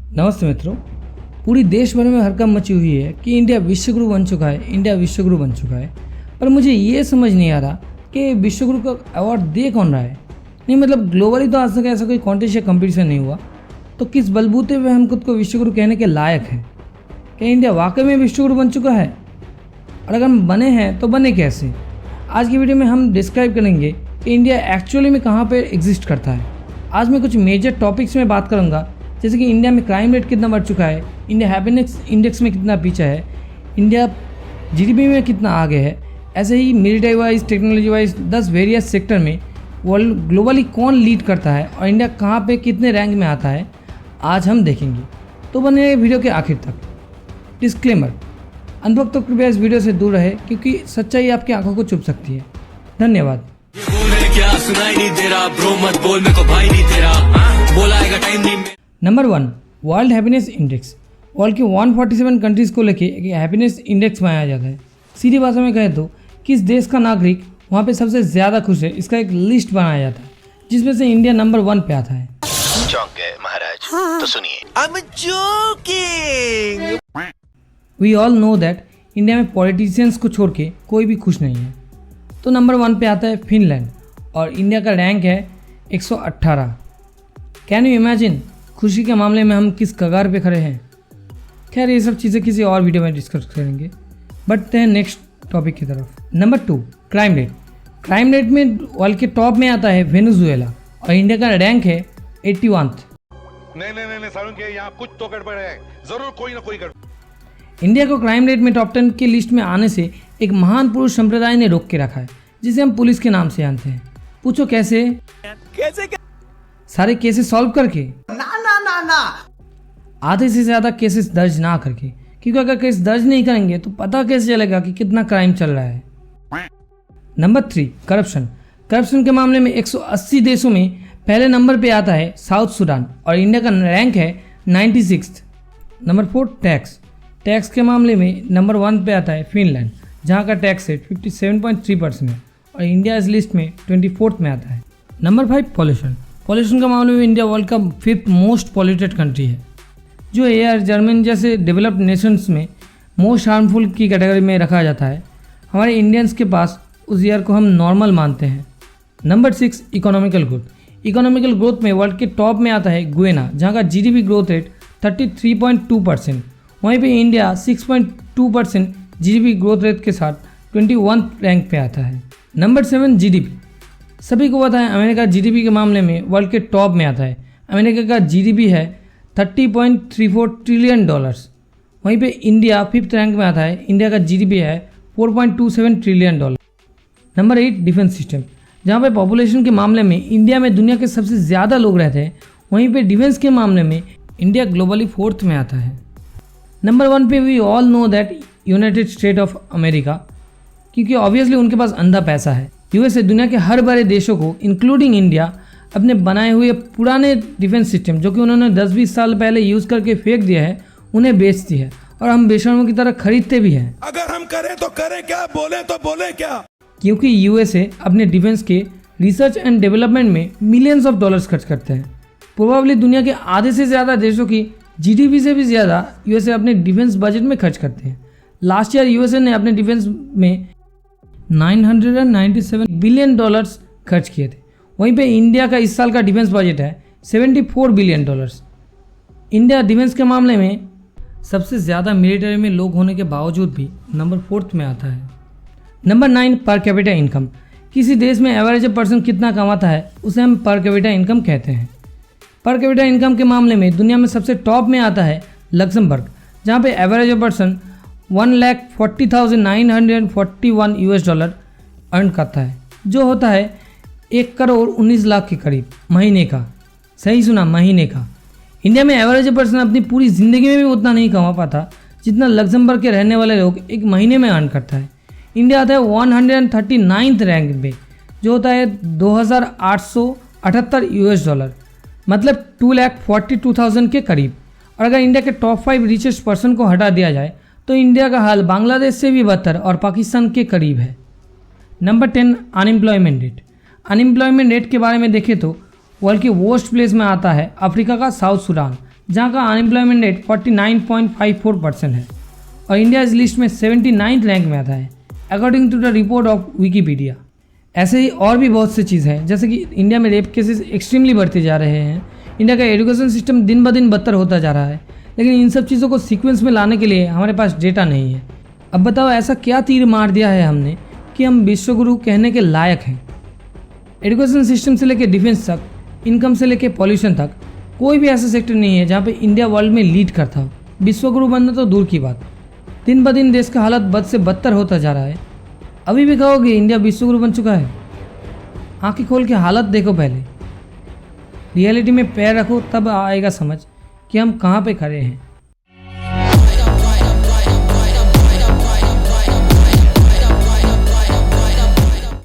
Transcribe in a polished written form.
नमस्ते मित्रों। पूरी देश भर में हड़कंप मची हुई है कि इंडिया विश्वगुरु बन चुका है, पर मुझे ये समझ नहीं आ रहा कि विश्वगुरु का अवार्ड दे कौन रहा है। नहीं मतलब ग्लोबली तो आज तक ऐसा कोई कॉन्टेस्ट या कंपटीशन नहीं हुआ, तो किस बलबूते पे हम खुद को विश्वगुरु कहने के लायक हैं? क्या इंडिया वाकई में विश्वगुरु बन चुका है? और अगर हम बने हैं तो बने कैसे? आज की वीडियो में हम डिस्क्राइब करेंगे कि इंडिया एक्चुअली में कहाँ पर एग्जिस्ट करता है। आज मैं कुछ मेजर टॉपिक्स में बात करूँगा, जैसे कि इंडिया में क्राइम रेट कितना बढ़ चुका है, इंडिया हैप्पीनेस इंडेक्स में कितना पीछे है, इंडिया जीडीपी में कितना आगे है, ऐसे ही military wise, technology wise 10 various sector में वर्ल्ड ग्लोबली कौन लीड करता है और इंडिया कहाँ पे कितने रैंक में आता है, आज हम देखेंगे। तो बने वीडियो के आखिर तक। डिस्क्लेमर, अनुभव तो कृपया इस वीडियो से दूर रहे क्योंकि सच्चाई आपकी आंखों को चुभ सकती है। धन्यवाद। Number 1, world happiness index. World के 147 कंट्रीज़ को लेके एक हैप्पीनेस इंडेक्स बनाया जाता है। सीधी भाषा में कहें तो किस देश का नागरिक वहाँ पे सबसे ज़्यादा खुश है, इसका एक लिस्ट बनाया जाता है, जिसमें से इंडिया नंबर 1 पे आता है। चौंक गए महाराज, तो सुनिए। I'm joking. We all know that India में पॉलिटिशियंस को छोड़ के कोई भी खुश नहीं है। तो नंबर 1 पे आता है फिनलैंड और इंडिया का रैंक है 118। कैन यू इमेजिन खुशी के मामले में हम किस कगार पे खड़े हैं? खैर ये सब चीज़ें किसी और वीडियो में डिस्कस करेंगे। बढ़ते हैं नेक्स्ट टॉपिक की तरफ। Number 2, crime rate. Crime rate में वर्ल्ड के टॉप में आता है वेनेजुएला और इंडिया का रैंक है 81। नहीं सारुण के यहाँ कुछ तो गड़बड़ है, जरूर कोई ना कोई गड़बड़। इंडिया को क्राइम रेट में टॉप 10 की लिस्ट में आने से एक महान पुरुष संप्रदाय ने रोक के रखा है, जिसे हम पुलिस के नाम से जानते हैं। पूछो कैसे? सारे केसेस सॉल्व करके? ना आधे से ज़्यादा केसेस दर्ज ना करके, क्योंकि अगर केस दर्ज नहीं करेंगे तो पता कैसे चलेगा कि कितना क्राइम चल रहा है। Number 3, corruption. करप्शन के मामले में 180 देशों में पहले नंबर पे आता है साउथ सूडान और इंडिया का रैंक है 96। Number 4, tax. टैक्स के मामले में नंबर 1 पे आता है फिनलैंड, जहाँ का टैक्स रेट 57.3% है और इंडिया इस लिस्ट में 24th में आता है। Number 5, pollution. पॉल्यूशन के मामले में इंडिया वर्ल्ड का 5th मोस्ट पॉल्यूटेड कंट्री है, जो एयर जर्मनी जैसे डेवलप्ड नेशंस में मोस्ट हार्मफुल की कैटेगरी में रखा जाता है। हमारे इंडियंस के पास उस ईयर को हम नॉर्मल मानते हैं। Number 6, economical growth. Economical growth में वर्ल्ड के टॉप में आता है गुयाना, जहाँ का जीडीपी ग्रोथ रेट 33.2%। वहीं पे इंडिया 6.2% जीडीपी ग्रोथ रेट के साथ 21 रैंक पे आता है। Number 7, GDP. सभी को पता है अमेरिका जीडीपी के मामले में वर्ल्ड के टॉप में आता है। अमेरिका का जीडीपी है $30.34 ट्रिलियन। वहीं पे इंडिया 5th रैंक में आता है। इंडिया का जीडीपी है $4.27 ट्रिलियन। Number 8, defence system. जहाँ पे पॉपुलेशन के मामले में इंडिया में दुनिया के सबसे ज़्यादा लोग रहते हैं, वहीं पे डिफेंस के मामले में इंडिया ग्लोबली 4th में आता है। नंबर 1 पे we all know that United State of America, क्योंकि ऑब्वियसली उनके पास अंधा पैसा है। यूएसए दुनिया के हर बड़े देशों को इंक्लूडिंग इंडिया अपने बनाए हुए पुराने डिफेंस सिस्टम, जो कि उन्होंने 10-20 साल पहले यूज़ करके फेंक दिया है, उन्हें बेचती है और हम बेशर्मों की तरह खरीदते भी हैं। अगर हम करें तो करें क्या, बोले तो बोले क्या? क्योंकि यूएसए अपने डिफेंस के रिसर्च एंड डेवलपमेंट में मिलियंस ऑफ डॉलर्स खर्च करते हैं। प्रोबेबली दुनिया के आधे से ज़्यादा देशों की जीडीपी से भी ज़्यादा यूएसए अपने डिफेंस बजट में खर्च करते हैं। लास्ट ईयर यूएसए ने अपने डिफेंस में $997 बिलियन खर्च किए थे। वहीं पे इंडिया का इस साल का डिफेंस बजट है $74 बिलियन। इंडिया डिफेंस के मामले में सबसे ज़्यादा मिलिट्री में लोग होने के बावजूद भी नंबर 4th में आता है। Number 9, per capita income. किसी देश में एवरेज पर्सन कितना कमाता है उसे हम पर कैपिटा इनकम कहते हैं। पर कैपिटा इनकम के मामले में दुनिया में सबसे टॉप में आता है लक्समबर्ग, जहाँ पे एवरेज पर्सन $1,40,941 अर्न करता है, जो होता है 1,19,00,000 के करीब महीने का। सही सुना, महीने का। इंडिया में एवरेज पर्सन अपनी पूरी ज़िंदगी में भी उतना नहीं कमा पाता जितना लक्समबर्ग के रहने वाले लोग एक महीने में अर्न करता है। इंडिया आता है 139th रैंक पे, जो होता है $2,878, मतलब 2,42,000 के करीब। और अगर इंडिया के टॉप 5 रिचेस्ट पर्सन को हटा दिया जाए तो इंडिया का हाल बांग्लादेश से भी बदतर और पाकिस्तान के करीब है। Number 10, unemployment rate. Unemployment rate के बारे में देखें तो वर्ल्ड के वर्स्ट प्लेस में आता है अफ्रीका का साउथ सूडान, जहाँ का अनएम्प्लॉयमेंट रेट 49.54% है और इंडिया इस लिस्ट में 79th रैंक में आता है according to the report of Wikipedia. ऐसे ही और भी बहुत सी चीज़ है, जैसे कि इंडिया में रेप केसेस एक्सट्रीमली बढ़ते जा रहे हैं, इंडिया का एजुकेशन सिस्टम दिन ब दिन बदतर होता जा रहा है, लेकिन इन सब चीज़ों को सीक्वेंस में लाने के लिए हमारे पास डेटा नहीं है। अब बताओ ऐसा क्या तीर मार दिया है हमने कि हम विश्वगुरु कहने के लायक हैं। एजुकेशन सिस्टम से लेकर डिफेंस तक, इनकम से लेकर पॉल्यूशन तक, कोई भी ऐसा सेक्टर नहीं है जहाँ पे इंडिया वर्ल्ड में लीड करता हो। विश्वगुरु बनना तो दूर की बात, दिन ब दिन देश का हालत बद से बदतर होता जा रहा है। अभी भी कहोगे इंडिया विश्वगुरु बन चुका है? आंखें खोल के हालत देखो, पहले रियलिटी में पैर रखो, तब आएगा समझ कि हम कहाँ पे खड़े हैं।